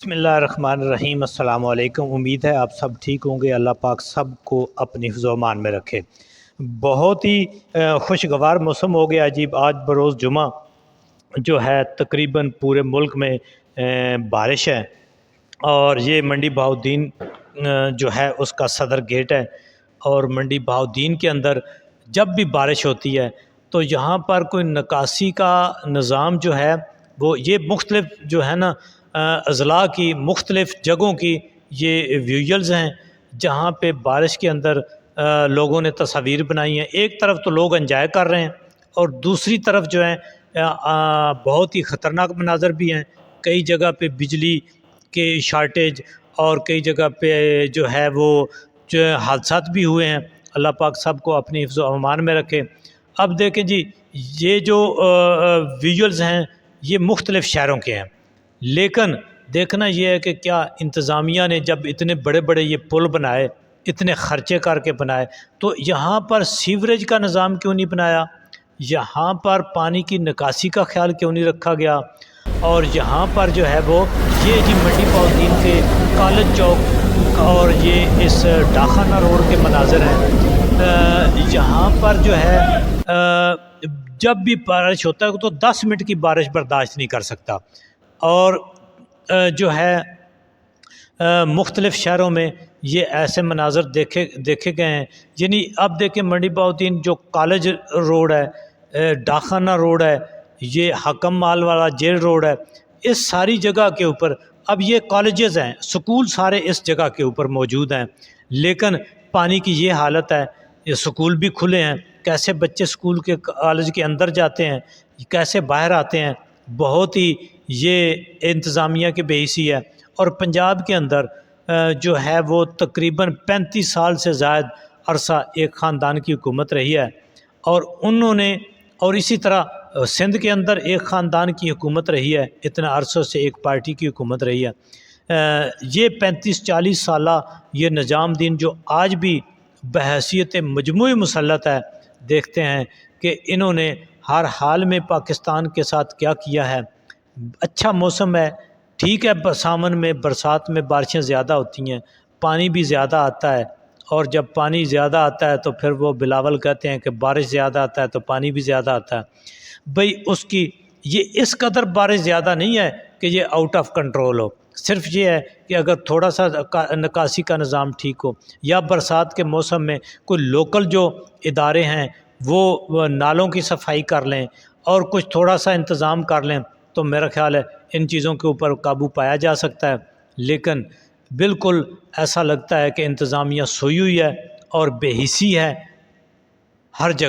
बिस्मिल्लाहिर्रहमानिर्रहीम। अस्सलाम वालेकुम। उम्मीद है आप सब ठीक होंगे। अल्लाह पाक सब को अपनी हिफ्ज़ व अमान में रखे। बहुत ही खुशगवार मौसम हो गया जी। आज बरोज़ जुमा जो है तकरीबन पूरे मुल्क में बारिश है और ये मंडी बहाउद्दीन जो है उसका सदर गेट है। और मंडी बहाउद्दीन के अंदर जब भी बारिश होती है तो यहाँ पर कोई निकासी का निज़ाम जो है वो ये मुख्तलिफ जो है ना अज़ला की मुख्तलिफ़ जगहों की ये विजुअल्स हैं जहाँ पे बारिश के अंदर लोगों ने तस्वीर बनाई हैं। एक तरफ तो लोग एंजॉय कर रहे हैं और दूसरी तरफ जो है बहुत ही ख़तरनाक मनाज़र भी हैं। कई जगह पे बिजली के शार्टेज और कई जगह पे जो है वो जो हादसात भी हुए हैं। अल्लाह पाक सब को अपनी हिफ्ज़ व अमान में रखे। अब देखें जी, ये जो विजुअल्स हैं ये मुख्तलिफ़ शहरों के हैं, लेकिन देखना ये है कि क्या इंतज़ामिया ने जब इतने बड़े बड़े ये पुल बनाए, इतने ख़र्चे करके बनाए, तो यहाँ पर सीवरेज का निज़ाम क्यों नहीं बनाया? यहाँ पर पानी की निकासी का ख्याल क्यों नहीं रखा गया? और यहाँ पर जो है वो ये जी मंडी बहाउद्दीन के कॉलेज चौक और ये इस डाखाना रोड के मनाज़र हैं। यहाँ पर जो है जब भी बारिश होता है तो 10 मिनट की बारिश बर्दाश्त नहीं कर सकता। और जो है मुख्तलिफ़ शहरों में ये ऐसे मनाज़र देखे गए हैं। यानी अब देखें मंडी बहाउद्दीन जो कॉलेज रोड है, डाखाना रोड है, ये हकम माल वाला जेल रोड है, इस सारी जगह के ऊपर अब ये कॉलेजेस हैं, स्कूल सारे इस जगह के ऊपर मौजूद हैं। लेकिन पानी की ये हालत है, ये स्कूल भी खुले हैं, कैसे बच्चे स्कूल के कॉलेज के अंदर जाते हैं, कैसे बाहर आते हैं, बहुत ही ये इंतज़ामिया की बेहिसी है। और पंजाब के अंदर जो है वो तकरीबन 35 साल से ज़्यादा अरसा एक ख़ानदान की हुकूमत रही है और उन्होंने, और इसी तरह सिंध के अंदर एक ख़ानदान की हुकूमत रही है, इतना अरसों से एक पार्टी की हुकूमत रही है। ये 35-40 साला ये निज़ामुद्दीन जो आज भी बहैसियत मजमूई मुसल्लत है, देखते हैं कि इन्होंने हर हाल में पाकिस्तान के साथ क्या किया है। अच्छा मौसम है, ठीक है, सावन में बरसात में बारिशें ज़्यादा होती हैं, पानी भी ज़्यादा आता है, और जब पानी ज़्यादा आता है तो फिर वो बिलावल कहते हैं कि बारिश ज़्यादा आता है तो पानी भी ज़्यादा आता है। भाई उसकी ये इस कदर बारिश ज़्यादा नहीं है कि ये आउट ऑफ कंट्रोल हो, सिर्फ ये है कि अगर थोड़ा सा निकासी का निज़ाम ठीक हो या बरसात के मौसम में कोई लोकल जो इदारे हैं वो नालों की सफाई कर लें और कुछ थोड़ा सा इंतज़ाम कर लें तो मेरा ख्याल है इन चीज़ों के ऊपर काबू पाया जा सकता है। लेकिन बिल्कुल ऐसा लगता है कि इंतज़ामिया सोई हुई है और बेहिसी है हर जगह।